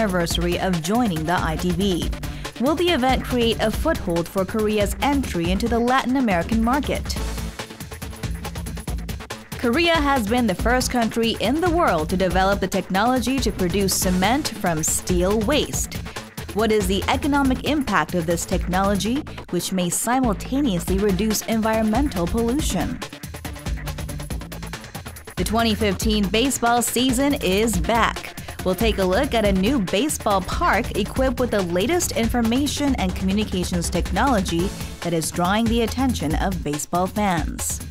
anniversary of joining the ITB. Will the event create a foothold for Korea's entry into the Latin American market? Korea has been the first country in the world to develop the technology to produce cement from steel waste. What is the economic impact of this technology, which may simultaneously reduce environmental pollution? The 2015 baseball season is back. We'll take a look at a new baseball park equipped with the latest information and communications technology that is drawing the attention of baseball fans.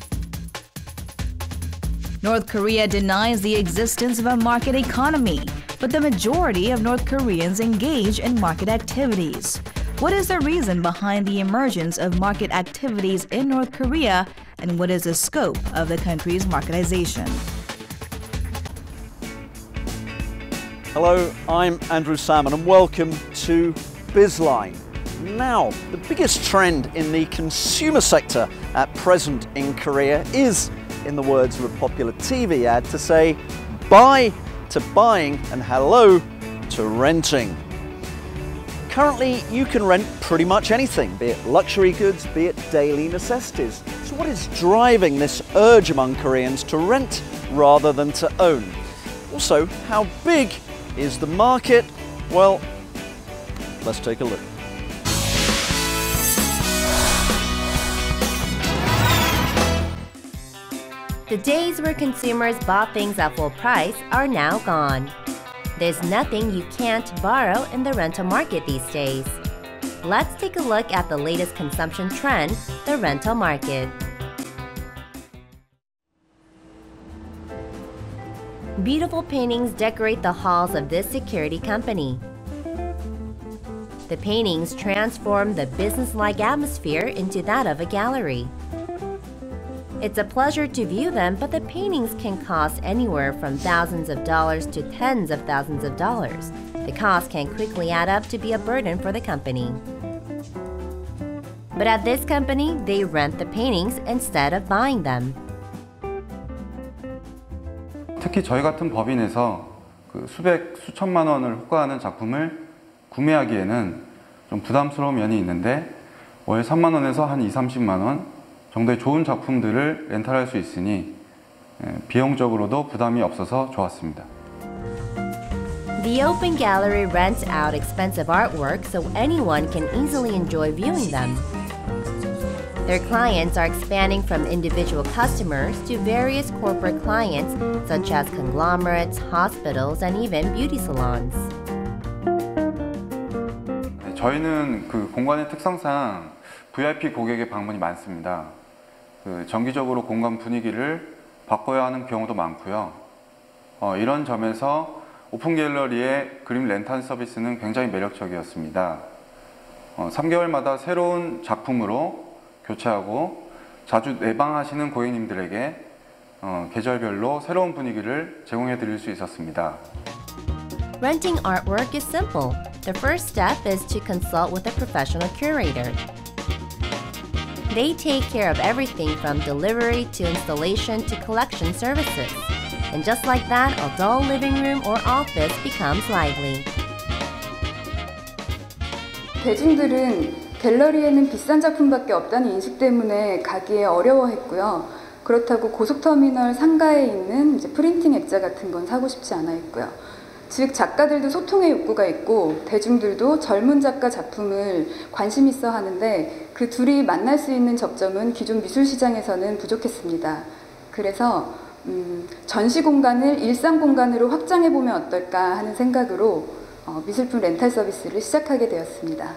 North Korea denies the existence of a market economy, but the majority of North Koreans engage in market activities. What is the reason behind the emergence of market activities in North Korea, and what is the scope of the country's marketization? Hello, I'm Andrew Salmon and welcome to BizLine. Now, the biggest trend in the consumer sector at present in Korea is, in the words of a popular TV ad, to say bye to buying and hello to renting. Currently, you can rent pretty much anything, be it luxury goods, be it daily necessities. So what is driving this urge among Koreans to rent rather than to own? Also, how big is the market? Well, let's take a look. The days where consumers bought things at full price are now gone. There's nothing you can't borrow in the rental market these days. Let's take a look at the latest consumption trend, the rental market. Beautiful paintings decorate the halls of this security company. The paintings transform the business-like atmosphere into that of a gallery. It's a pleasure to view them, but the paintings can cost anywhere from thousands of dollars to tens of thousands of dollars. The cost can quickly add up to be a burden for the company. But at this company, they rent the paintings instead of buying them. 특히 저희 같은 법인에서 수백, 수천만 원을 호가하는 작품을 구매하기에는 좀 부담스러운 면이 있는데 월 3만 원에서 한 2, 30만 원 정도의 좋은 작품들을 렌탈할 수 있으니 비용적으로도 부담이 없어서 좋았습니다. The open gallery rents out expensive artwork so anyone can easily enjoy viewing them. Their clients are expanding from individual customers to various corporate clients such as conglomerates, hospitals, and even beauty salons. 저희는 그 공간의 특성상 VIP 고객의 방문이 많습니다. 정기적으로 공간 분위기를 바꿔야 하는 경우도 많고요. 이런 점에서 오픈 갤러리의 그림 렌탈 서비스는 굉장히 매력적이었습니다. 3개월마다 새로운 작품으로 교체하고 자주 내방하시는 고객님들에게 계절별로 새로운 분위기를 제공해 드릴 수 있었습니다. Renting artwork is simple. The first step is to consult with a professional curator. They take care of everything from delivery to installation to collection services. And just like that, a dull living room or office becomes lively. 대중들은 갤러리에는 비싼 작품밖에 없다는 인식 때문에 가기에 어려워했고요. 그렇다고 고속터미널 상가에 있는 프린팅 액자 같은 건 사고 싶지 않아 했고요. 즉 작가들도 소통의 욕구가 있고 대중들도 젊은 작가 작품을 관심 있어 하는데 그 둘이 만날 수 있는 접점은 기존 미술 시장에서는 부족했습니다. 그래서 전시 공간을 일상 공간으로 확장해 보면 어떨까 하는 생각으로 미술품 렌탈 서비스를 시작하게 되었습니다.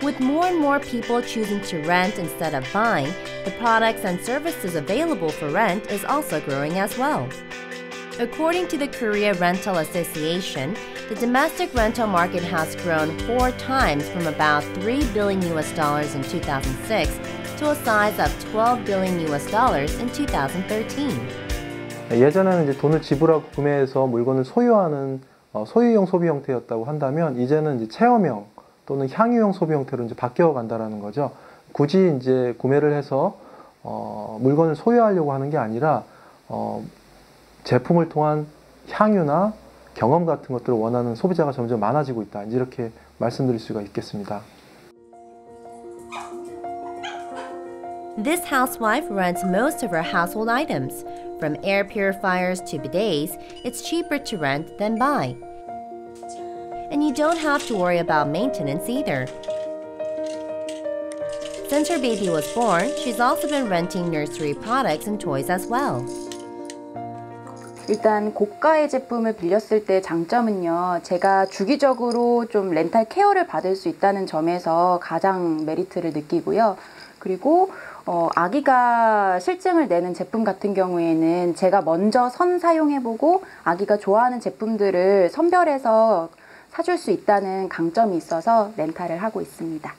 With more and more people choosing to rent instead of buying, the products and services available for rent is also growing as well. According to the Korea Rental Association, the domestic rental market has grown 4 times from about $3 billion in 2006 to a size of $12 billion in 2013. 예전에는 이제 돈을 지불하고 구매해서 물건을 소유하는 소유형 소비 형태였다고 한다면 이제는 이제 체험형 또는 향유형 소비 형태로 이제 바뀌어 간다라는 거죠. 굳이 이제 구매를 해서 물건을 소유하려고 하는 게 아니라 제품을 통한 향유나 경험 같은 것들을 원하는 소비자가 점점 많아지고 있다. 이렇게 말씀드릴 수가 있겠습니다. This housewife rents most of her household items. From air purifiers to bidets, it's cheaper to rent than buy. And you don't have to worry about maintenance either. Since her baby was born, she's also been renting nursery products and toys as well. 일단 고가의 제품을 빌렸을 때 장점은요, 제가 주기적으로 좀 렌탈 케어를 받을 수 있다는 점에서 가장 메리트를 느끼고요. 그리고 아기가 실증을 내는 제품 같은 경우에는 제가 먼저 사용해보고 아기가 좋아하는 제품들을 선별해서 사줄 수 있다는 강점이 있어서 렌탈을 하고 있습니다.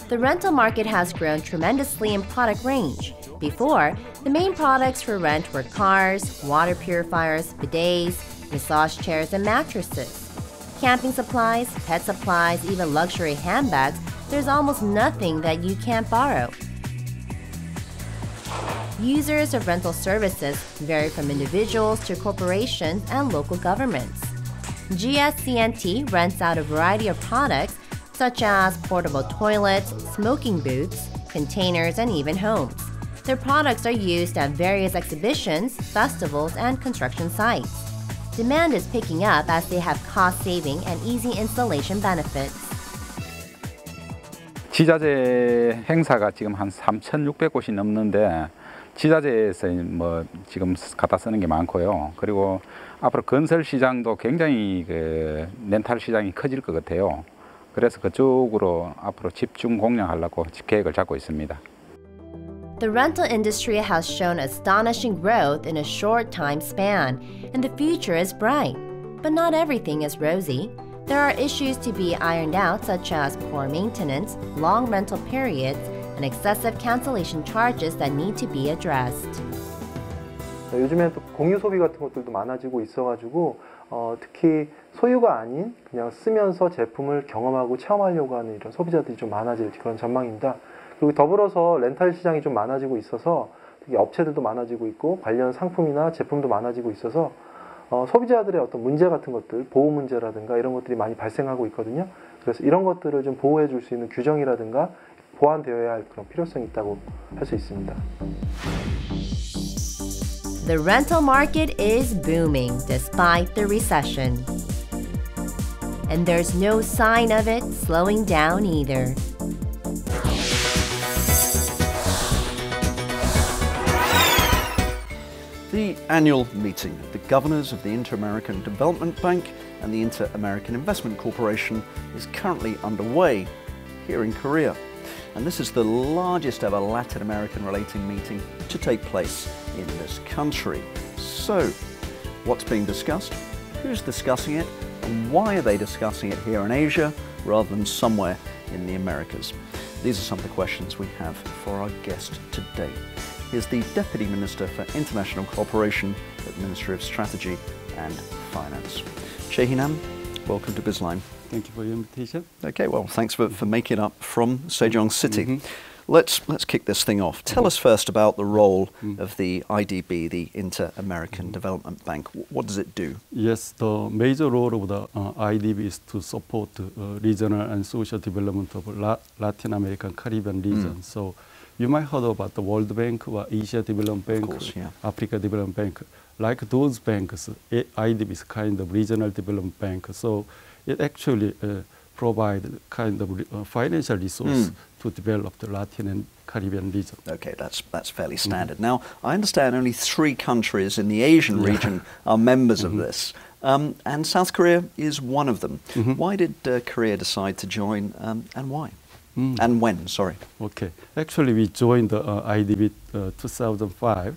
The rental market has grown tremendously in product range. Before, the main products for rent were cars, water purifiers, bidets, massage chairs, and mattresses. Camping supplies, pet supplies, even luxury handbags, there's almost nothing that you can't borrow. Users of rental services vary from individuals to corporations and local governments. GSCNT rents out a variety of products such as portable toilets, smoking booths, containers, and even homes. Their products are used at various exhibitions, festivals, and construction sites. Demand is picking up as they have cost-saving and easy installation benefits. 지자재 행사가 지금 한 3,600곳이 넘는데 지자재에서 뭐 지금 갖다 쓰는 게 많고요. 그리고 앞으로 건설 시장도 굉장히 렌탈 시장이 커질 것 같아요. 그래서 그쪽으로 앞으로 집중 공략하려고 계획을 잡고 있습니다. The rental industry has shown astonishing growth in a short time span, and the future is bright. But not everything is rosy. There are issues to be ironed out such as poor maintenance, long rental periods, and excessive cancellation charges that need to be addressed. 요즘에 또 공유 소비 같은 것들도 많아지고 있어가지고 특히 소유가 아닌 그냥 쓰면서 제품을 경험하고 체험하려고 하는 이런 소비자들이 좀 많아질 그런 전망입니다. 그리고 더불어서 렌탈 시장이 좀 많아지고 있어서 특히 업체들도 많아지고 있고 관련 상품이나 제품도 많아지고 있어서 소비자들의 어떤 문제 같은 것들, 보호 문제라든가 이런 것들이 많이 발생하고 있거든요. 그래서 이런 것들을 좀 보호해 줄 수 있는 규정이라든가 보완되어야 할 그런 필요성이 있다고 할 수 있습니다. The rental market is booming despite the recession. And there's no sign of it slowing down either. The annual meeting of the governors of the Inter-American Development Bank and the Inter-American Investment Corporation is currently underway here in Korea. And this is the largest ever Latin American relating meeting to take place in this country. So, what's being discussed? Who's discussing it? And why are they discussing it here in Asia rather than somewhere in the Americas? These are some of the questions we have for our guest today. Here's the Deputy Minister for International Cooperation at the Ministry of Strategy and Finance. Choi Hee-nam, welcome to Bizline. Thank you for your invitation. Okay, well, thanks for making it up from Sejong City. Let's kick this thing off. Tell us first about the role of the IDB, the Inter-American Development Bank. What does it do? Yes, the major role of the IDB is to support regional and social development of Latin American Caribbean region. So you might heard about the World Bank or Asia Development Bank, course, yeah. Africa Development Bank. Like those banks, IDB is kind of regional development bank. So it actually provide kind of financial resource to develop the Latin and Caribbean region. Okay, that's fairly standard. Now, I understand only 3 countries in the Asian region are members of this, and South Korea is one of them. Why did Korea decide to join, and why? And when, sorry. Okay, actually we joined the IDB 2005.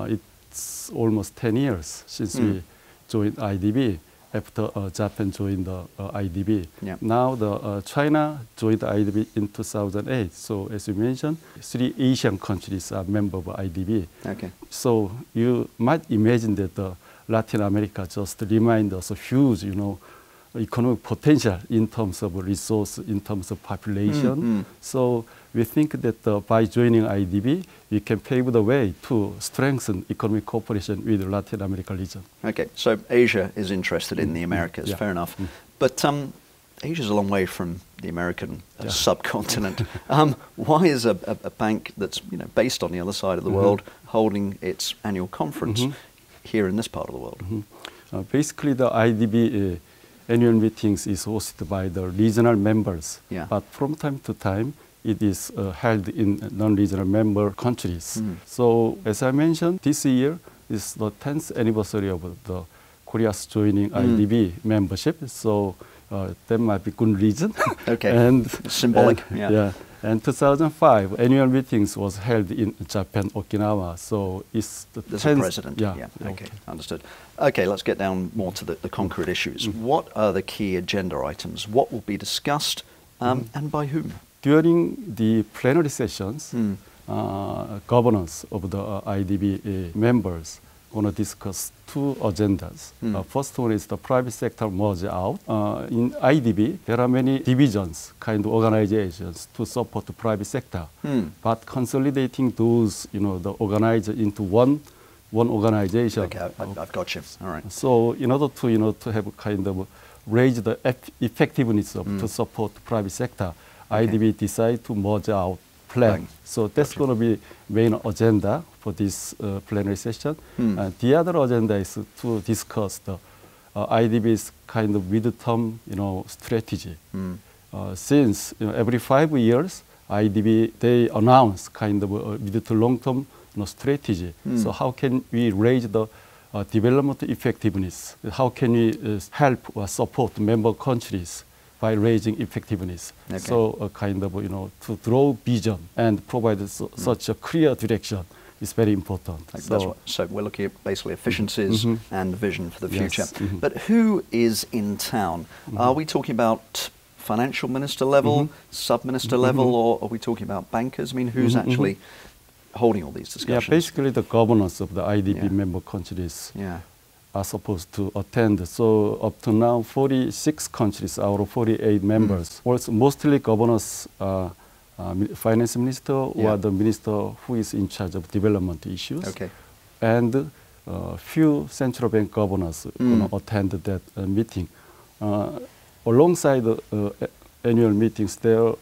It's almost 10 years since we joined IDB. After Japan joined the IDB. Yeah. Now the China joined the IDB in 2008. So as you mentioned, 3 Asian countries are members of IDB. Okay. So you might imagine that Latin America just reminds us of huge, economic potential in terms of resource, in terms of population. So we think that by joining IDB, we can pave the way to strengthen economic cooperation with the Latin America region. Okay, so Asia is interested in the Americas, fair enough. But Asia's a long way from the American subcontinent. Why is a bank that's based on the other side of the world holding its annual conference here in this part of the world? Basically, the IDB annual meetings is hosted by the regional members. But from time to time, it is held in non-regional member countries. So as I mentioned, this year is the 10th anniversary of the Korea's joining IDB membership. So that might be good reason. Okay, and symbolic. And 2005 annual meetings was held in Japan, Okinawa. So it's the 10th. There's a president. Okay, understood. Okay, let's get down more to the concrete issues. What are the key agenda items? What will be discussed and by whom? During the plenary sessions, governors of the IDB members going to discuss two agendas. First one is the private sector merge out. In IDB, there are many divisions, kind of organizations to support the private sector. But consolidating those, the organizer into one organization. Okay, I've got you. All right. So in order to, to have kind of raise the effectiveness of to support the private sector, IDB decided to merge out plan. So that's going to be main agenda for this plenary session. The other agenda is to discuss the IDB's kind of mid-term, strategy. Since every 5 years, IDB they announce kind of a mid to long-term strategy. So how can we raise the development effectiveness? How can we help or support member countries by raising effectiveness? So kind of, to draw vision and provide such a clear direction is very important. So we're looking at basically efficiencies and vision for the future. But who is in town? Are we talking about financial minister level, sub-minister level, or are we talking about bankers? I mean, who's actually holding all these discussions? Yeah, basically the governors of the IDB member countries are supposed to attend. So up to now, 46 countries out of 48 members. Also, mostly governors, finance minister or the minister who is in charge of development issues. And few central bank governors attend that meeting. Alongside the annual meetings, there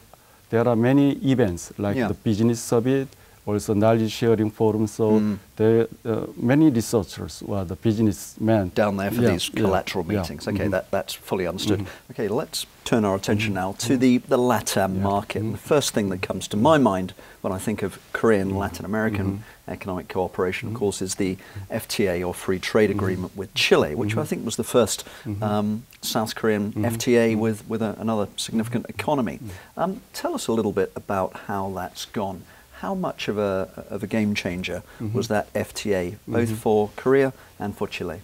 are many events like the business summit, also knowledge sharing forum. So there are many researchers or the businessmen down there for these collateral meetings. Okay, that's fully understood. Okay, let's turn our attention now to the LATAM market. And the first thing that comes to my mind when I think of Korean Latin American economic cooperation, of course, is the FTA or free trade agreement with Chile, which I think was the first South Korean FTA with another significant economy. Tell us a little bit about how that's gone. How much of a game changer was that FTA, both for Korea and for Chile?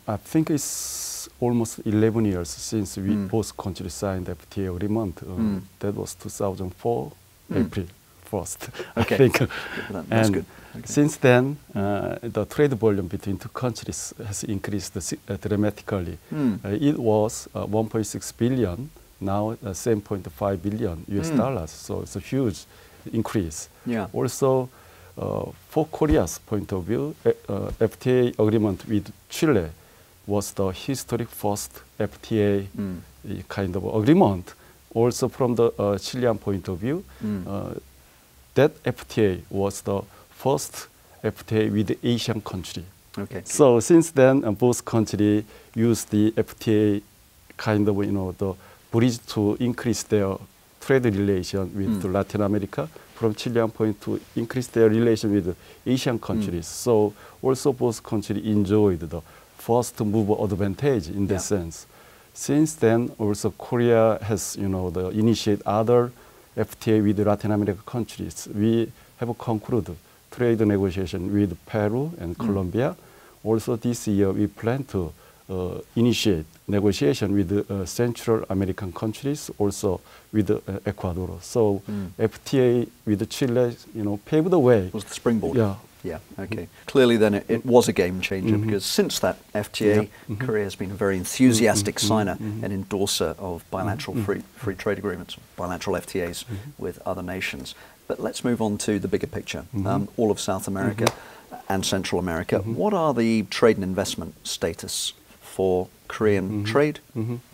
I think it's almost 11 years since we both countries signed the FTA agreement. That was 2004, April 1st, I think. That's good. Since then, the trade volume between two countries has increased dramatically. It was 1.6 billion, now 7.5 billion US dollars. So it's a huge increase. Also, for Korea's point of view, FTA agreement with Chile was the historic first FTA kind of agreement. Also, from the Chilean point of view, that FTA was the first FTA with the Asian country. So since then, both countries used the FTA kind of, the bridge to increase their trade relation with Latin America, from Chilean point to increase their relation with Asian countries. So also both countries enjoyed the first mover advantage in that sense. Since then, also Korea has, initiate other FTA with Latin American countries. We have concluded trade negotiation with Peru and Colombia. Also this year, we plan to initiate negotiation with Central American countries, also with Ecuador. So FTA with Chile, paved the way. Was the springboard. Yeah, okay. Clearly then it was a game changer because since that FTA, Korea has been a very enthusiastic signer and endorser of bilateral free trade agreements, bilateral FTAs with other nations. But let's move on to the bigger picture, all of South America and Central America. What are the trade and investment status for Korean trade,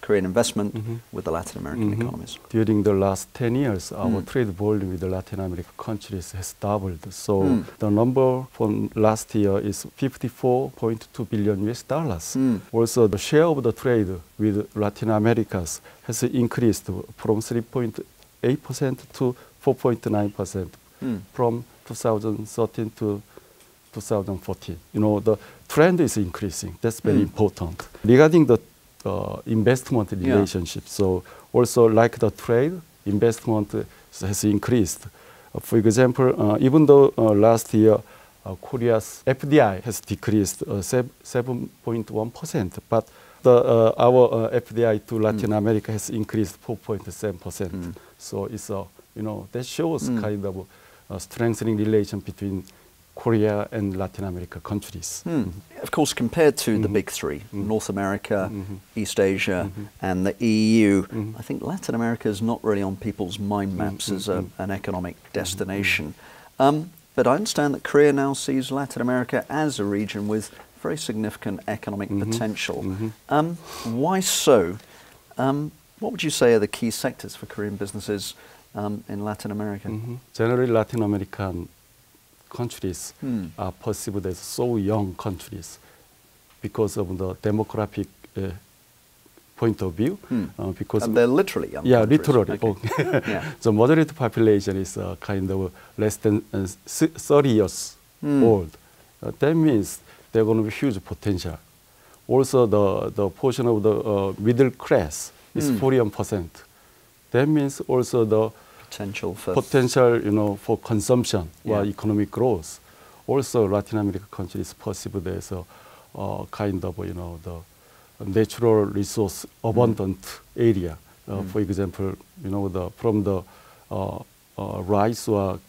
Korean investment with the Latin American economies? During the last 10 years, our trade volume with the Latin American countries has doubled. So the number from last year is $54.2 billion US dollars. Also, the share of the trade with Latin Americas has increased from 3.8% to 4.9% from 2013 to 2014. You know, the trend is increasing. That's very important. Regarding the investment relationship, so also like the trade, investment has increased. For example, even though last year Korea's FDI has decreased 7.1%, but our FDI to Latin America has increased 4.7%. So it's that shows kind of a strengthening relation between Korea and Latin America countries. Of course, compared to the big three, North America, East Asia, and the EU, I think Latin America is not really on people's mind maps as an economic destination. But I understand that Korea now sees Latin America as a region with very significant economic potential. Why so? What would you say are the key sectors for Korean businesses in Latin America? Generally, Latin American countries are perceived as so young countries because of the demographic point of view. Because they're literally young countries. Literally. Okay. The moderate population is kind of less than 30 years old. That means they're going to be huge potential. Also, the portion of the middle class is 41%. That means also the potential, for consumption or economic growth. Also, Latin American countries perceived as a kind of the natural resource abundant area. For example, from the rice or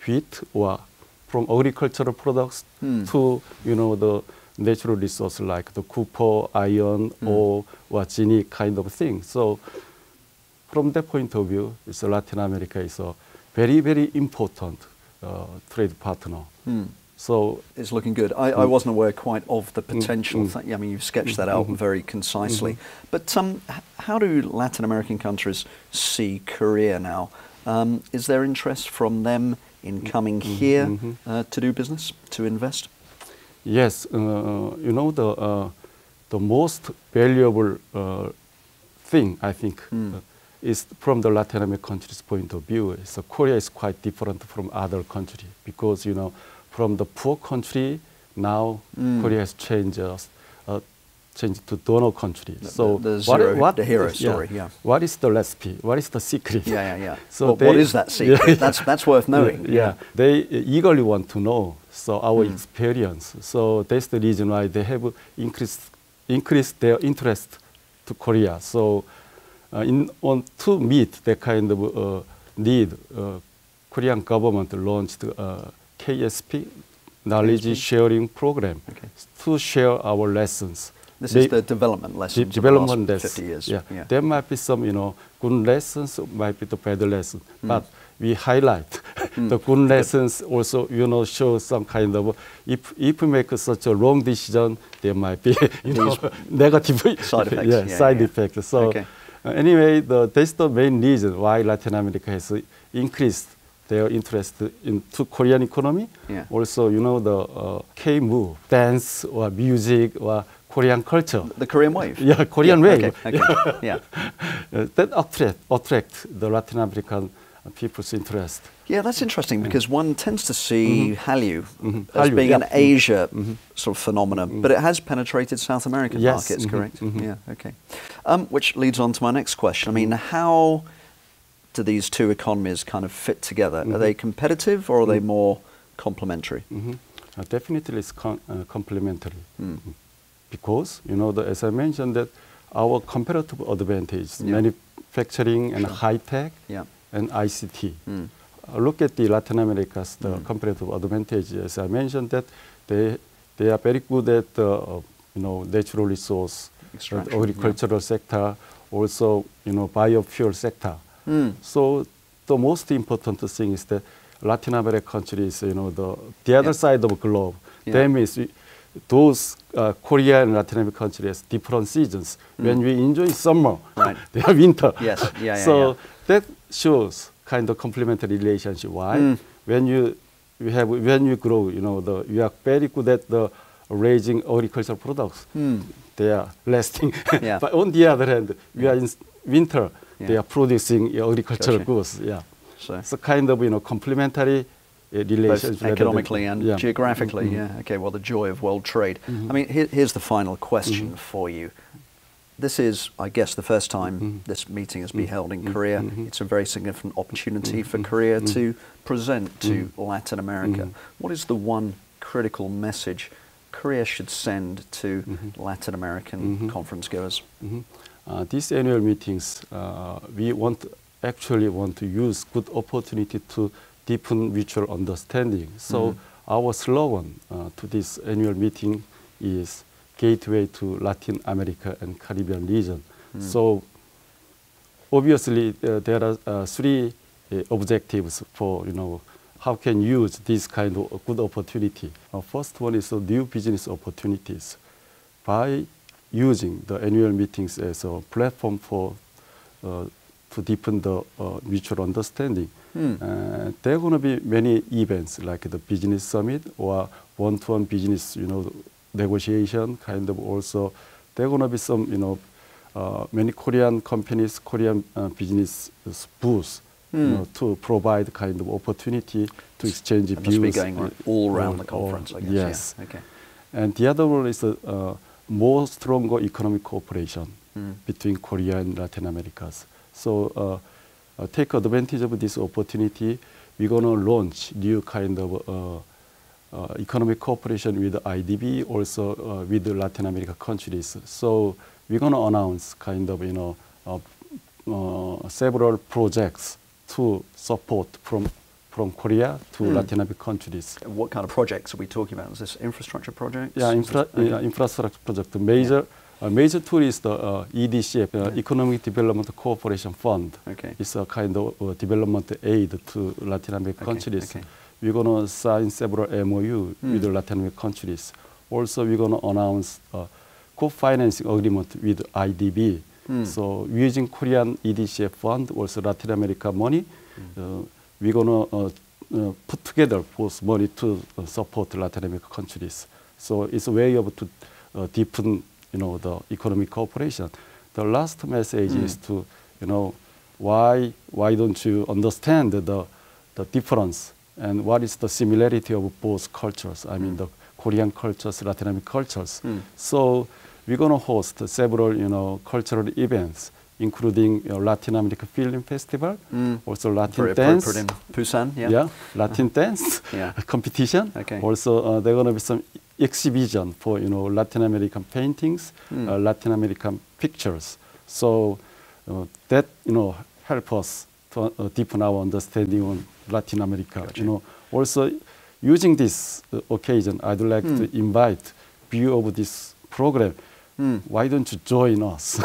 wheat or from agricultural products to the natural resource like the copper, iron, ore, or zinc kind of thing. So from that point of view, Latin America is a very, very important trade partner. So it's looking good. I wasn't aware quite of the potential. I mean, you've sketched that out very concisely. But how do Latin American countries see Korea now? Is there interest from them in coming here to do business, to invest? Yes. The most valuable thing, I think, is from the Latin American countries' point of view. So Korea is quite different from other countries because, from the poor country, now Korea has changed to donor country. So the hero story. What is the recipe? What is the secret? So what is that secret? That's worth knowing. They eagerly want to know. So our experience. So that's the reason why they have increased their interest to Korea. So to meet that kind of need, Korean government launched KSP, Knowledge Sharing Program, to share our lessons. This is the development lessons of the last 50 years. There might be some, good lessons, might be the bad lessons, but we highlight the good lessons. Also, show some kind of if we make such a wrong decision, there might be negative side effects. Side effects. So anyway, that's the main reason why Latin America has increased their interest into Korean economy. Also, the K-move, dance or music or Korean culture. The Korean wave. Korean wave. That attract the Latin American people's interest. Yeah, that's interesting because one tends to see Hallyu as being an Asia sort of phenomenon, but it has penetrated South American markets, correct? Which leads on to my next question. I mean, how do these two economies kind of fit together? Are they competitive or are they more complementary? Definitely it's complementary. Because, as I mentioned, that our comparative advantage, manufacturing and high-tech and ICT. look at the Latin America's the comparative advantage. As I mentioned, that they are very good at the natural resource, agricultural sector, also biofuel sector. So the most important thing is that Latin American countries, the other side of the globe. That means those Korea and Latin American countries have different seasons. When we enjoy summer, they have winter. Yes, so that shows kind of complementary relationship. Why? When you grow, you are very good at the raising agricultural products. They are lasting. But on the other hand, we are in winter. They are producing agricultural goods. So kind of complementary relations, both economically and geographically. Okay. Well, the joy of world trade. I mean, here's the final question for you. This is, I guess, the first time this meeting has been held in Korea. It's a very significant opportunity for Korea to present to Latin America. What is the one critical message Korea should send to Latin American conference goers? These annual meetings, we actually want to use good opportunity to deepen mutual understanding. So our slogan to this annual meeting is Gateway to Latin America and Caribbean region. So obviously there are three objectives for how can use this kind of good opportunity. First one is new business opportunities. By using the annual meetings as a platform for to deepen the mutual understanding. There are going to be many events like the business summit or one-to-one business, negotiation kind of. Also, there are going to be some, many Korean companies, Korean business booths, to provide kind of opportunity to exchange views. Must be going all around the conference, I guess. Yes. Okay. And the other one is more stronger economic cooperation between Korea and Latin Americas. So take advantage of this opportunity. We're going to launch new kind of economic cooperation with IDB, also with the Latin America countries. So we're going to announce kind of several projects to support from Korea to Latin American countries. What kind of projects are we talking about? Is this infrastructure projects? Yeah, infrastructure project. Major tool is the EDCF, Economic Development Cooperation Fund. It's a kind of development aid to Latin American countries. We're going to sign several MOU with the Latin American countries. Also, we're going to announce co-financing agreement with IDB. So using Korean EDCF fund, also Latin America money, we're going to put together both money to support Latin American countries. So it's a way of to deepen the economic cooperation. The last message is to, why don't you understand the difference and what is the similarity of both cultures? I mean, the Korean cultures, Latin American cultures. So we're going to host several, cultural events, including Latin America Film Festival, also Latin dance. Very appropriate in Busan, Latin dance competition. Also, there are going to be some exhibition for Latin American paintings, Latin American pictures. So that help us to deepen our understanding on Latin America. Also using this occasion, I'd like to invite view of this program. Why don't you join us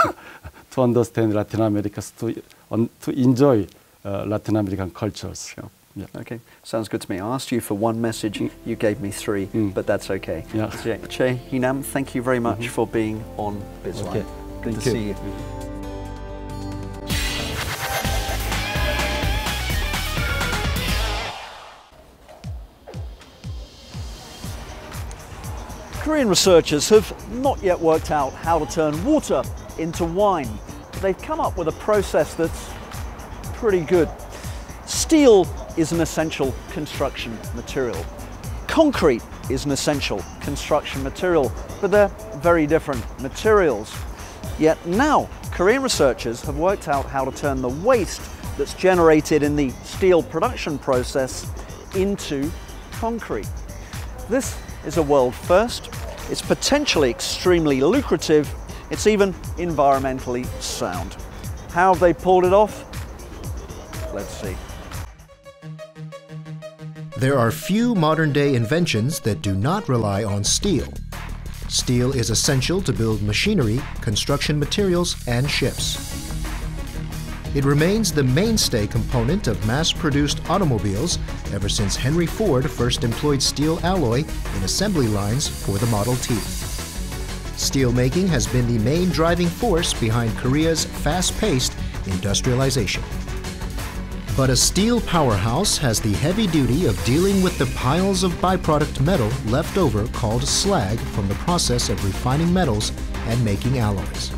to understand Latin America, to enjoy Latin American cultures? Sure. Yeah. Okay, sounds good to me. I asked you for one message, you gave me three, but that's okay. Che Hee-nam, thank you very much for being on BizLine. Good to see you. Korean researchers have not yet worked out how to turn water into wine. They've come up with a process that's pretty good. Steel is an essential construction material. Concrete is an essential construction material, but they're very different materials. Yet now, Korean researchers have worked out how to turn the waste that's generated in the steel production process into concrete. This is a world first. It's potentially extremely lucrative. It's even environmentally sound. How have they pulled it off? Let's see. There are few modern-day inventions that do not rely on steel. Steel is essential to build machinery, construction materials, and ships. It remains the mainstay component of mass-produced automobiles ever since Henry Ford first employed steel alloy in assembly lines for the Model T. Steelmaking has been the main driving force behind Korea's fast-paced industrialization. But a steel powerhouse has the heavy duty of dealing with the piles of byproduct metal left over called slag from the process of refining metals and making alloys.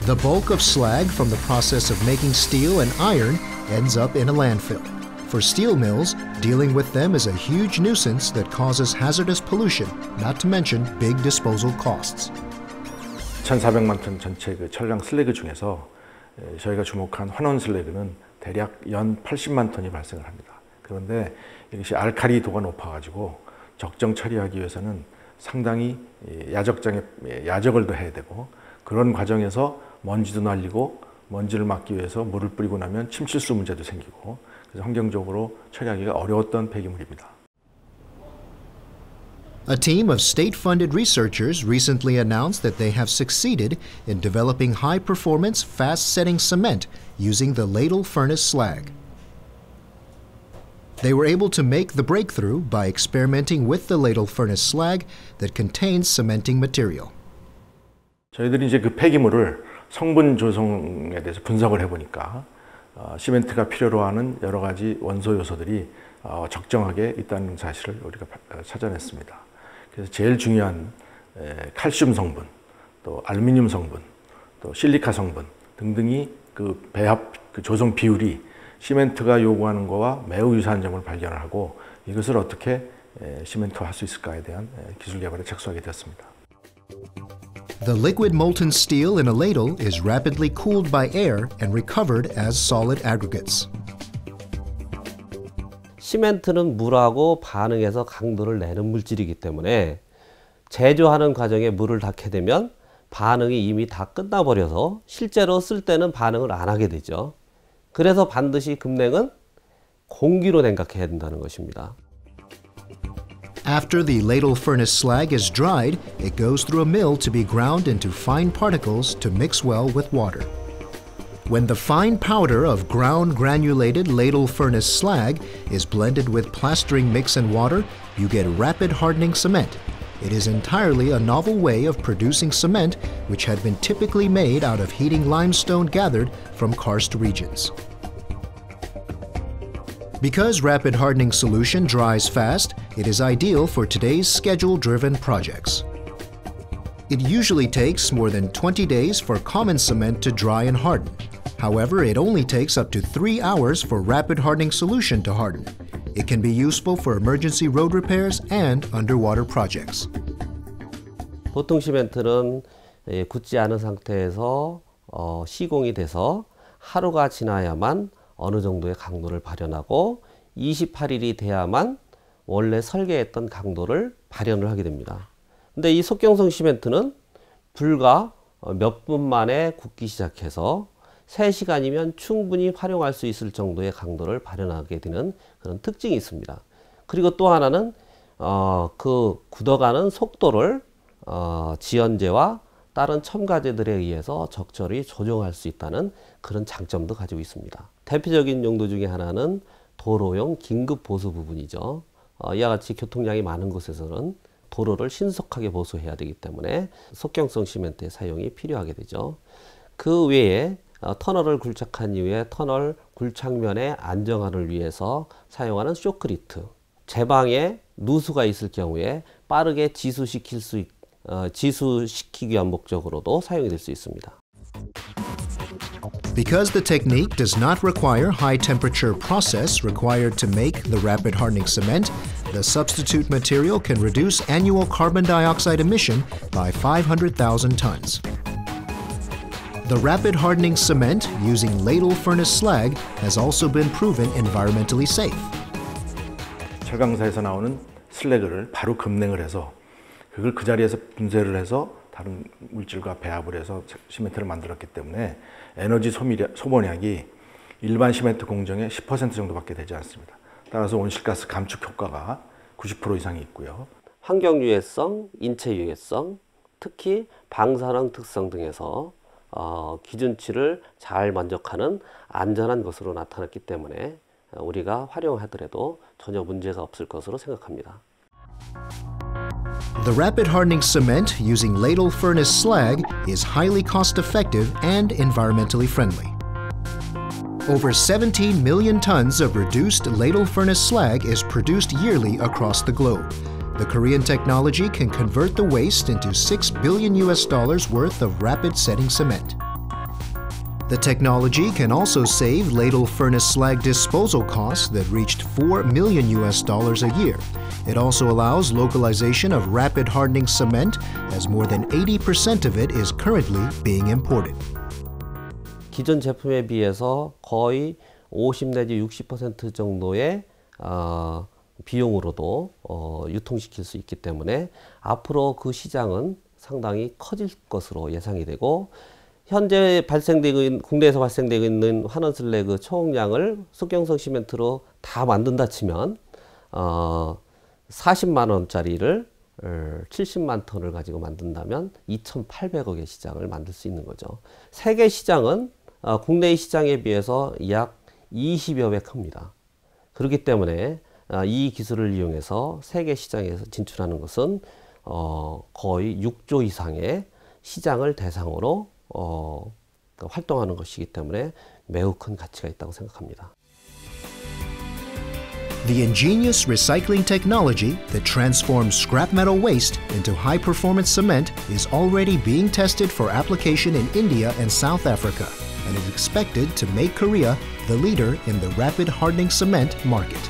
The bulk of slag from the process of making steel and iron ends up in a landfill. For steel mills, dealing with them is a huge nuisance that causes hazardous pollution, not to mention big disposal costs. 1,400만 톤 전체 그 철강 슬래그 중에서 저희가 주목한 환원 슬래그는 대략 연 80만 톤이 발생을 합니다. 그런데 이것이 알칼리도가 높아가지고 적정 처리하기 위해서는 상당히 야적을 더 해야 되고 그런 과정에서 먼지도 날리고 먼지를 막기 위해서 물을 뿌리고 나면 침실수 문제도 생기고 그래서 환경적으로 처리하기가 어려웠던 폐기물입니다. A team of state-funded researchers recently announced that they have succeeded in developing high-performance, fast-setting cement using the ladle furnace slag. They were able to make the breakthrough by experimenting with the ladle furnace slag that contains cementing material. 저희들이 이제 그 폐기물을 성분 조성에 대해서 분석을 해보니까 시멘트가 필요로 하는 여러 가지 원소 요소들이 적정하게 있다는 사실을 우리가 찾아냈습니다. 그래서 제일 중요한 칼슘 성분, 또 알루미늄 성분, 또 실리카 성분 등등이 그 배합 그 조성 비율이 시멘트가 요구하는 거와 매우 유사한 점을 발견을 하고 이것을 어떻게 시멘트화할 수 있을까에 대한 기술 개발에 착수하게 되었습니다. The liquid molten steel in a ladle is rapidly cooled by air and recovered as solid aggregates. 시멘트는 물하고 반응해서 강도를 내는 물질이기 때문에 제조하는 과정에 물을 닿게 되면 반응이 이미 다 끝나버려서 실제로 쓸 때는 반응을 안 하게 되죠. 그래서 반드시 급냉은 공기로 냉각해야 된다는 것입니다. After the ladle furnace slag is dried, it goes through a mill to be ground into fine particles to mix well with water. When the fine powder of ground granulated ladle furnace slag is blended with plastering mix and water, you get rapid hardening cement. It is entirely a novel way of producing cement which had been typically made out of heating limestone gathered from karst regions. Because rapid hardening solution dries fast, it is ideal for today's schedule-driven projects. It usually takes more than 20 days for common cement to dry and harden. However, it only takes up to 3 hours for rapid hardening solution to harden. It can be useful for emergency road repairs and underwater projects. 보통 시멘트는 굳지 않은 상태에서 시공이 돼서 하루가 지나야만 어느 정도의 강도를 발현하고 28일이 돼야만 원래 설계했던 강도를 발현을 하게 됩니다. 근데 이 속경성 시멘트는 불과 몇 분 만에 굳기 시작해서 3시간이면 충분히 활용할 수 있을 정도의 강도를 발현하게 되는 그런 특징이 있습니다. 그리고 또 하나는 그 굳어가는 속도를 지연제와 다른 첨가제들에 의해서 적절히 조정할 수 있다는 그런 장점도 가지고 있습니다. 대표적인 용도 중에 하나는 도로용 긴급 보수 부분이죠. 이와 같이 교통량이 많은 곳에서는 도로를 신속하게 보수해야 되기 때문에 속경성 시멘트의 사용이 필요하게 되죠. 그 외에 터널을 굴착한 이후에 터널 굴착면의 안정화를 위해서 사용하는 쇼크리트, 제방에 누수가 있을 경우에 빠르게 지수시키기 위한 목적으로도 사용이 될 수 있습니다. Because the technique does not require high temperature process required to make the rapid hardening cement, the substitute material can reduce annual carbon dioxide emission by 500,000 tons. The rapid hardening cement using ladle furnace slag has also been proven environmentally safe. 철강사에서 나오는 슬래그를 바로 급냉을 해서 그걸 그 자리에서 분쇄를 해서 다른 물질과 배합을 해서 시멘트를 만들었기 때문에 에너지 소모량이 일반 시멘트 공정의 10% 정도밖에 되지 않습니다. 따라서 온실가스 감축 효과가 90% 이상이 있고요. 환경 유해성, 인체 유해성, 특히 방사능 특성 등에서 기준치를 잘 만족하는 안전한 것으로 나타났기 때문에 우리가 활용하더라도 전혀 문제가 없을 것으로 생각합니다. The rapid hardening cement using ladle furnace slag is highly cost-effective and environmentally friendly. Over 17 million tons of reduced ladle furnace slag is produced yearly across the globe. The Korean technology can convert the waste into $6 billion worth of rapid setting cement. The technology can also save ladle furnace slag disposal costs that reached $4 million a year. It also allows localization of rapid hardening cement, as more than 80% of it is currently being imported. 기존 제품에 비해서 거의 50 내지 60% 정도의 비용으로도 유통시킬 수 있기 때문에 앞으로 그 시장은 상당히 커질 것으로 예상이 되고, 현재 국내에서 발생되고 있는 환원 슬래그 총량을 수경성 시멘트로 다 만든다 치면 40만 원짜리를 70만 톤을 가지고 만든다면 2,800억의 시장을 만들 수 있는 거죠. 세계 시장은 국내의 시장에 비해서 약 20여 배 큽니다. 그렇기 때문에 이 기술을 이용해서 세계 시장에서 진출하는 것은 거의 6조 이상의 시장을 대상으로 활동하는 것이기 때문에 매우 큰 가치가 있다고 생각합니다. The ingenious recycling technology that transforms scrap metal waste into high-performance cement is already being tested for application in India and South Africa, and is expected to make Korea the leader in the rapid hardening cement market.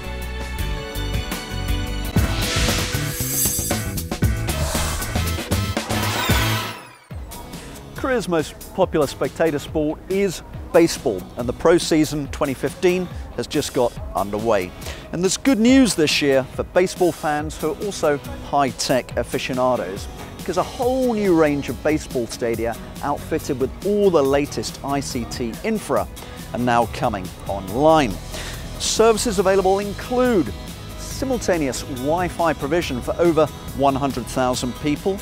Korea's most popular spectator sport is baseball, and the pro season 2015 has just got underway. And there's good news this year for baseball fans who are also high-tech aficionados, because a whole new range of baseball stadia outfitted with all the latest ICT infra are now coming online. Services available include simultaneous Wi-Fi provision for over 100,000 people,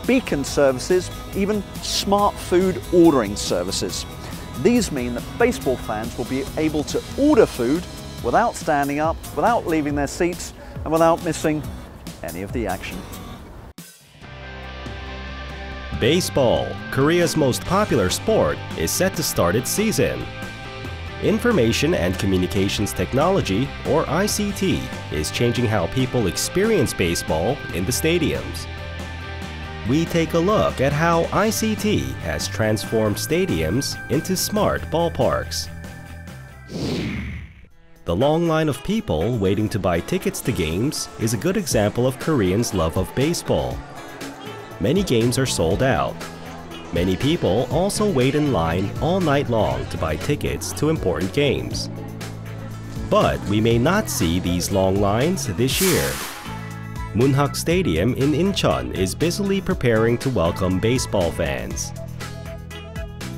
beacon services, even smart food ordering services. These mean that baseball fans will be able to order food without standing up, without leaving their seats, and without missing any of the action. Baseball, Korea's most popular sport, is set to start its season. Information and Communications Technology, or ICT, is changing how people experience baseball in the stadiums. We take a look at how ICT has transformed stadiums into smart ballparks. The long line of people waiting to buy tickets to games is a good example of Koreans' love of baseball. Many games are sold out. Many people also wait in line all night long to buy tickets to important games. But we may not see these long lines this year. Munhak Stadium in Incheon is busily preparing to welcome baseball fans.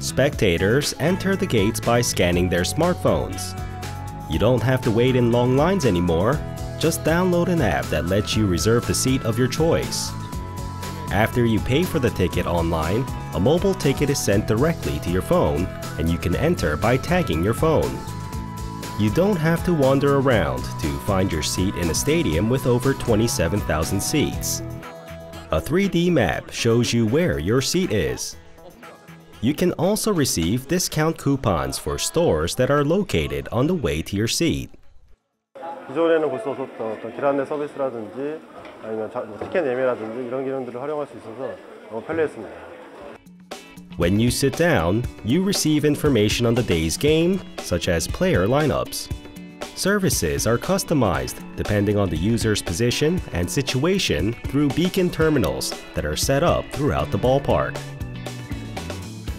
Spectators enter the gates by scanning their smartphones. You don't have to wait in long lines anymore. Just download an app that lets you reserve the seat of your choice. After you pay for the ticket online, a mobile ticket is sent directly to your phone, and you can enter by tagging your phone. You don't have to wander around to find your seat in a stadium with over 27,000 seats. A 3D map shows you where your seat is. You can also receive discount coupons for stores that are located on the way to your seat. 기존에는 볼 수 없었던 어떤 길 안내 서비스라든지 아니면 티켓 예매라든지 이런 기능들을 활용할 수 있어서 너무 편리했습니다. When you sit down, you receive information on the day's game, such as player lineups. Services are customized depending on the user's position and situation through beacon terminals that are set up throughout the ballpark.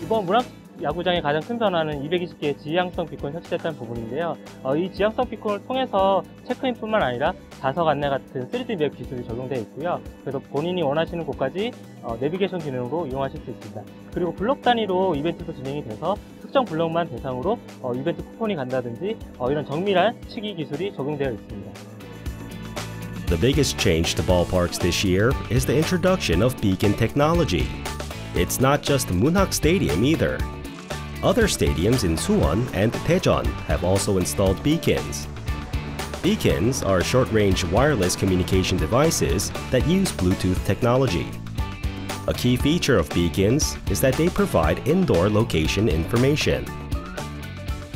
이번 문학 야구장의 가장 큰 변화는 220개의 지향성 비콘이 설치됐다는 부분인데요. 이 지향성 비콘을 통해서 체크인뿐만 아니라 자석 안내 같은 3D 맵 기술이 적용되어 있고요. 그래서 본인이 원하시는 곳까지 내비게이션 기능으로 이용하실 수 있습니다. 그리고 블록 단위로 이벤트도 진행이 돼서 특정 블록만 대상으로 이벤트 쿠폰이 간다든지 이런 정밀한 치기 기술이 적용되어 있습니다. The biggest change to ballparks this year is the introduction of beacon technology. It's not just Munhak Stadium either. Other stadiums in Suwon and Daejeon have also installed beacons. Beacons are short-range wireless communication devices that use Bluetooth technology. A key feature of beacons is that they provide indoor location information.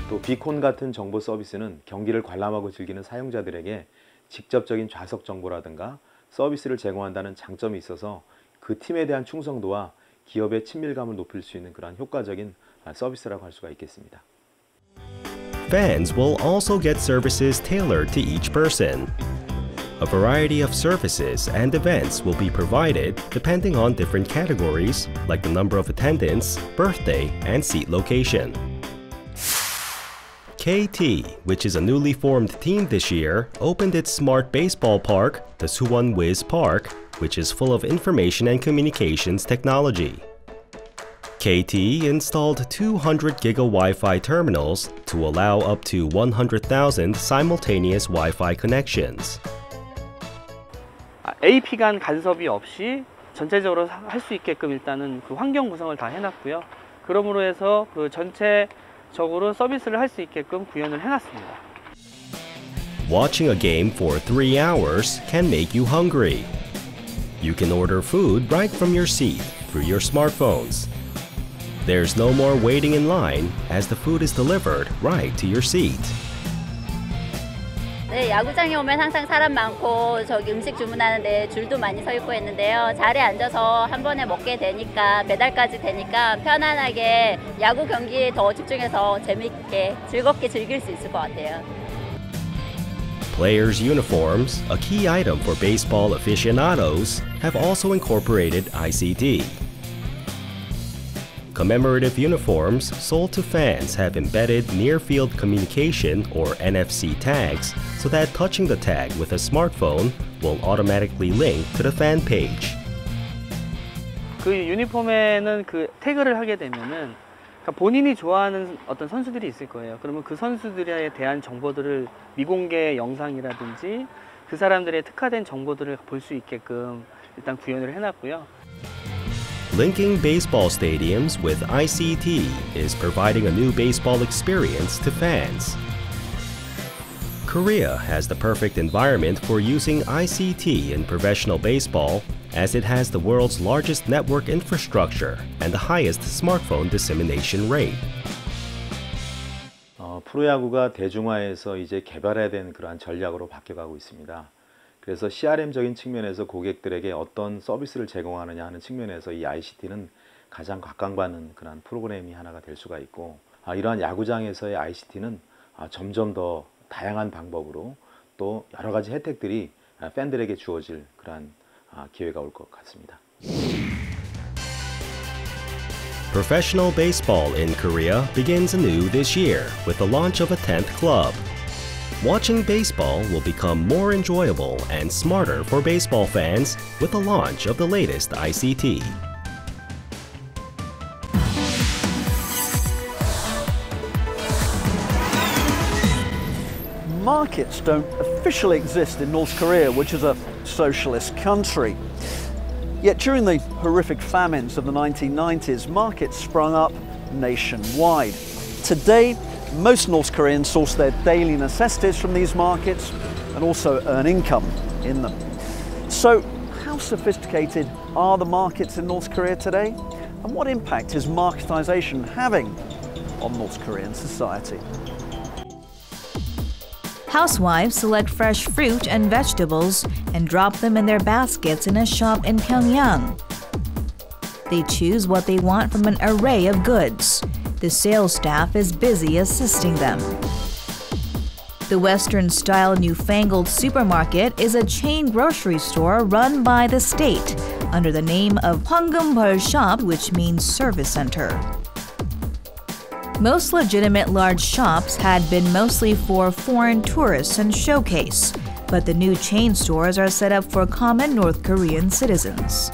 또 비콘 같은 정보 서비스는 경기를 관람하고 즐기는 사용자들에게 직접적인 좌석 정보라든가 서비스를 제공한다는 장점이 있어서 그 팀에 대한 충성도와 기업의 친밀감을 높일 수 있는 그런 효과적인 서비스라고 할 수가 있겠습니다. Fans will also get services tailored to each person. A variety of services and events will be provided depending on different categories like the number of attendants, birthday, and seat location. KT, which is a newly formed team this year, opened its smart baseball park, the Suwon Wiz Park, which is full of information and communications technology. KT installed 200 Giga Wi-Fi terminals to allow up to 100,000 simultaneous Wi-Fi connections. AP 간 간섭이 없이 전체적으로 할 수 있게끔 일단은 그 환경 구성을 다 해놨고요. 그러므로 해서 그 전체적으로 서비스를 할 수 있게끔 구현을 해놨습니다. Watching a game for 3 hours can make you hungry. You can order food right from your seat through your smartphones. There's no more waiting in line as the food is delivered right to your seat. 네, 야구장에 오면 항상 사람 많고 저기 음식 주문하는데 줄도 많이 서 있고 했는데요. 자리에 앉아서 한 번에 먹게 되니까 배달까지 되니까 편안하게 야구 경기에 더 집중해서 재밌게 즐겁게 즐길 수 있을 것 같아요. Players' uniforms, a key item for baseball aficionados, have also incorporated ICT. Commemorative uniforms sold to fans have embedded near-field communication or NFC tags so that touching the tag with a smartphone will automatically link to the fan page. 그 유니폼에는 그 태그를 하게 되면은 본인이 좋아하는 어떤 선수들이 있을 거예요. 그러면 그 선수들에 대한 정보들을 미공개 영상이라든지 그 사람들의 특화된 정보들을 볼 수 있게끔 일단 구현을 해놨고요. Linking baseball stadiums with ICT is providing a new baseball experience to fans. Korea has the perfect environment for using ICT in professional baseball as it has the world's largest network infrastructure and the highest smartphone dissemination rate. 프로야구가 대중화해서 이제 개발해야 되는 그러한 전략으로 바뀌어가고 있습니다. 그래서 CRM적인 측면에서 고객들에게 어떤 서비스를 제공하느냐 하는 측면에서 이 ICT는 가장 각광받는 그런 프로그램이 하나가 될 수가 있고 이러한 야구장에서의 ICT는 점점 더 다양한 방법으로 또 여러 가지 혜택들이 팬들에게 주어질 그런 기회가 올 것 같습니다. Professional baseball in Korea begins anew this year with the launch of a 10th club. Watching baseball will become more enjoyable and smarter for baseball fans with the launch of the latest ICT. Markets don't officially exist in North Korea, which is a socialist country. Yet during the horrific famines of the 1990s, markets sprung up nationwide. Today, most North Koreans source their daily necessities from these markets and also earn income in them. So, how sophisticated are the markets in North Korea today? And what impact is marketization having on North Korean society? Housewives select fresh fruit and vegetables and drop them in their baskets in a shop in Pyongyang. They choose what they want from an array of goods. The sales staff is busy assisting them. The Western-style newfangled supermarket is a chain grocery store run by the state under the name of Hwanggeumbeol Shop, which means service center. Most legitimate large shops had been mostly for foreign tourists and showcase, but the new chain stores are set up for common North Korean citizens.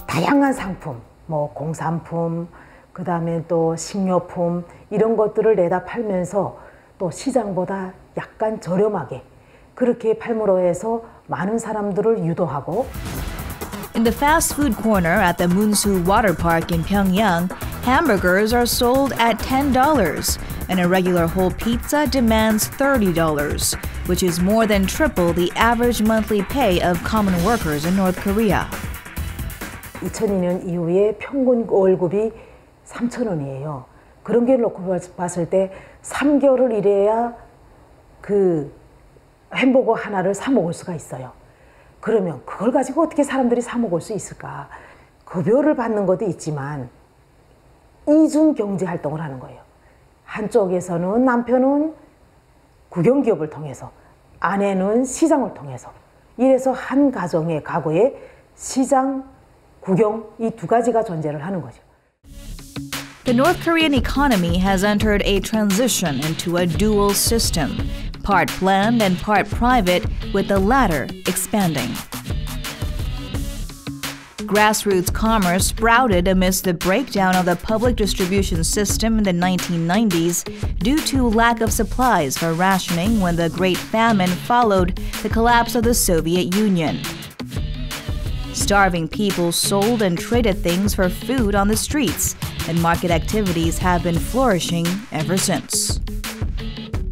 다양한 상품, 뭐 공산품, 그 다음에 또 식료품 이런 것들을 내다 팔면서 또 시장보다 약간 저렴하게 그렇게 팔므로 해서 많은 사람들을 유도하고. In the fast food corner at the Munsu Water Park in Pyongyang, hamburgers are sold at $10 and a regular whole pizza demands $30, which is more than triple the average monthly pay of common workers in North Korea. 2002년 이후에 평균 월급이 3,000원이에요. 그런 게 놓고 봤을 때 3개월을 일해야 그 햄버거 하나를 사 먹을 수가 있어요. 그러면 그걸 가지고 어떻게 사람들이 사 먹을 수 있을까? 급여를 받는 것도 있지만 이중 경제 활동을 하는 거예요. 한쪽에서는 남편은 국영기업을 통해서, 아내는 시장을 통해서, 이래서 한 가정의 가구에 시장, 국영 이 두 가지가 존재를 하는 거죠. The North Korean economy has entered a transition into a dual system, part planned and part private, with the latter expanding. Grassroots commerce sprouted amidst the breakdown of the public distribution system in the 1990s due to lack of supplies for rationing when the Great Famine followed the collapse of the Soviet Union. Starving people sold and traded things for food on the streets, and market activities have been flourishing ever since.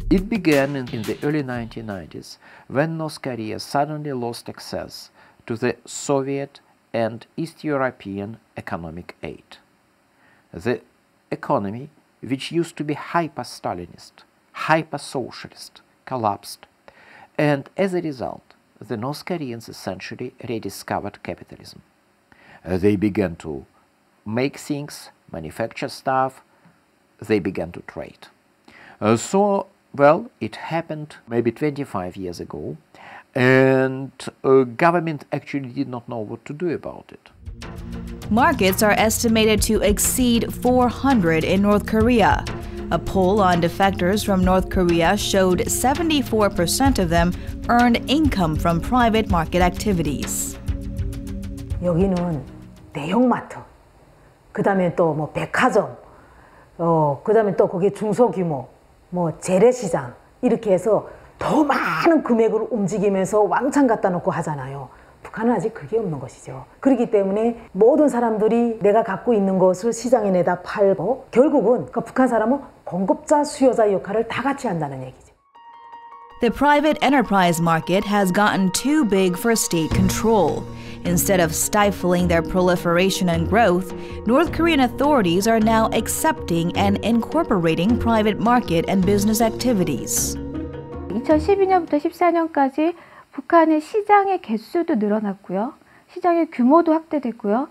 It began in the early 1990s when North Korea suddenly lost access to the Soviet and East European economic aid. The economy, which used to be hyper-Stalinist, hyper-socialist, collapsed, and as a result, the North Koreans essentially rediscovered capitalism. They began to make things, manufacture stuff, they began to trade. Well, it happened maybe 25 years ago, and government actually did not know what to do about it. Markets are estimated to exceed 400 in North Korea. A poll on defectors from North Korea showed 74% of them earned income from private market activities. 여기는 대형마트, 그 다음에 또 뭐 백화점, 그 다음에 또 거기 중소규모, 뭐 재래시장 이렇게 해서 더 많은 금액을 움직이면서 왕창 갖다 놓고 하잖아요. 북한은 아직 그게 없는 것이죠. 그렇기 때문에 모든 사람들이 내가 갖고 있는 것을 시장에 내다 팔고 결국은 그 북한 사람은 공급자, 수요자 역할을 다 같이 한다는 얘기죠. The private enterprise market has gotten too big for state control. Instead of stifling their proliferation and growth, North Korean authorities are now accepting and incorporating private market and business activities. 2012년부터 14년까지 북한의 시장의 개수도 늘어났고요. 시장의 규모도 확대됐고요.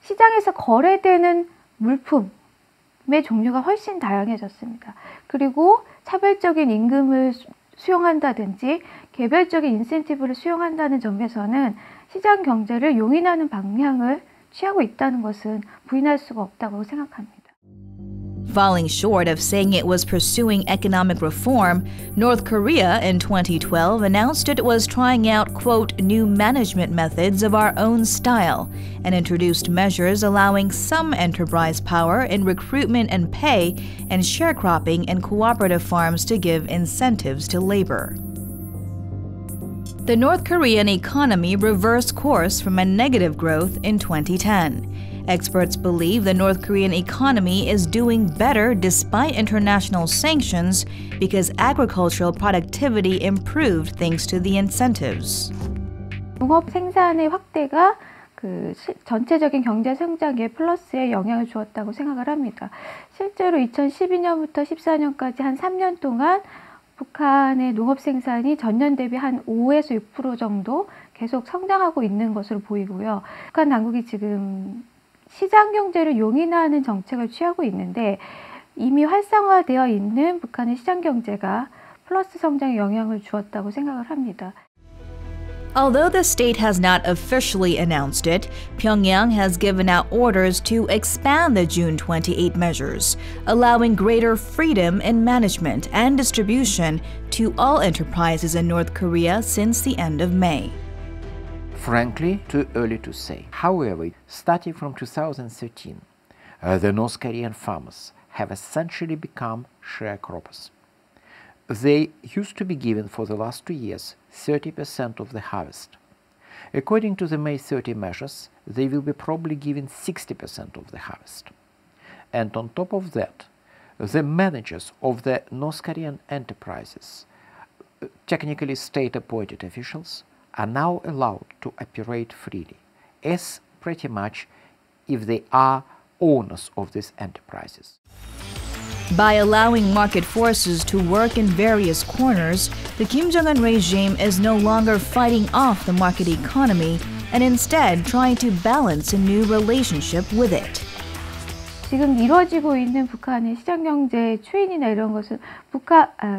시장에서 거래되는 물품의 종류가 훨씬 다양해졌습니다. 그리고 차별적인 임금을 수용한다든지 개별적인 인센티브를 수용한다는 점에서는 시장 경제를 용인하는 방향을 취하고 있다는 것은 부인할 수가 없다고 생각합니다. Falling short of saying it was pursuing economic reform, North Korea in 2012 announced it was trying out, quote, new management methods of our own style and introduced measures allowing some enterprise power in recruitment and pay and sharecropping in cooperative farms to give incentives to labor. The North Korean economy reversed course from a negative growth in 2010. Experts believe the North Korean economy is doing better despite international sanctions because agricultural productivity improved thanks to the incentives. 농업 생산의 확대가 전체적인 경제 성장에 플러스의 영향을 주었다고 생각을 합니다. 실제로 2012년부터 14년까지 한 3년 동안 북한의 농업 생산이 전년 대비 한 5에서 6% 정도 계속 성장하고 있는 것으로 보이고요. 북한 당국이 지금 시장 경제를 용인하는 정책을 취하고 있는데 이미 활성화되어 있는 북한의 시장 경제가 플러스 성장에 영향을 주었다고 생각을 합니다. Although the state has not officially announced it, Pyongyang has given out orders to expand the June 28 measures, allowing greater freedom in management and distribution to all enterprises in North Korea since the end of May. Frankly, too early to say. However, starting from 2013, the North Korean farmers have essentially become sharecroppers. They used to be given for the last 2 years 30% of the harvest. According to the May 30 measures, they will be probably given 60% of the harvest. And on top of that, the managers of the North Korean enterprises, technically state-appointed officials, are now allowed to operate freely, as pretty much if they are owners of these enterprises. By allowing market forces to work in various corners, the Kim Jong-un regime is no longer fighting off the market economy and instead trying to balance a new relationship with it. 지금 이루어지고 있는 북한의 시장경제 추인이나 이런 것은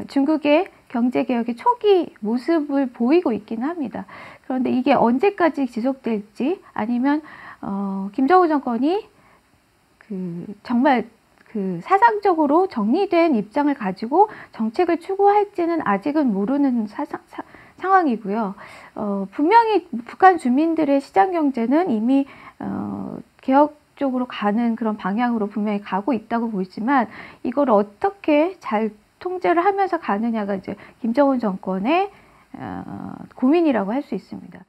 중국의 경제개혁의 초기 모습을 보이고 있긴 합니다. 그런데 이게 언제까지 지속될지 아니면 김정은 정권이 정말 사상적으로 정리된 입장을 가지고 정책을 추구할지는 아직은 모르는 상황이고요. 분명히 북한 주민들의 시장 경제는 이미 개혁적으로 가는 그런 방향으로 분명히 가고 있다고 보이지만 이걸 어떻게 잘 통제를 하면서 가느냐가 이제 김정은 정권의 고민이라고 할 수 있습니다.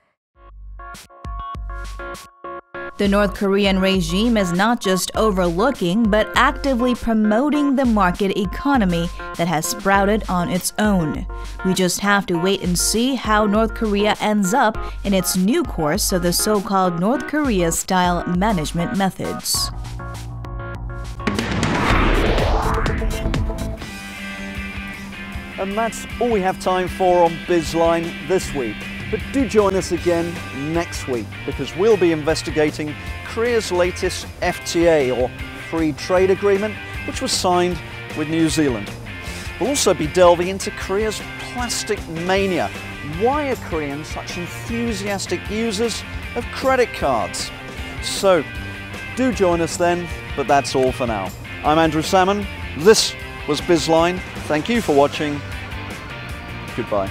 The North Korean regime is not just overlooking, but actively promoting the market economy that has sprouted on its own. We just have to wait and see how North Korea ends up in its new course of the so-called North Korea-style management methods. And that's all we have time for on BizLine this week. But do join us again next week because we'll be investigating Korea's latest FTA or Free Trade Agreement, which was signed with New Zealand. We'll also be delving into Korea's plastic mania. Why are Koreans such enthusiastic users of credit cards? So do join us then, but that's all for now. I'm Andrew Salmon. This was BizLine. Thank you for watching. Goodbye.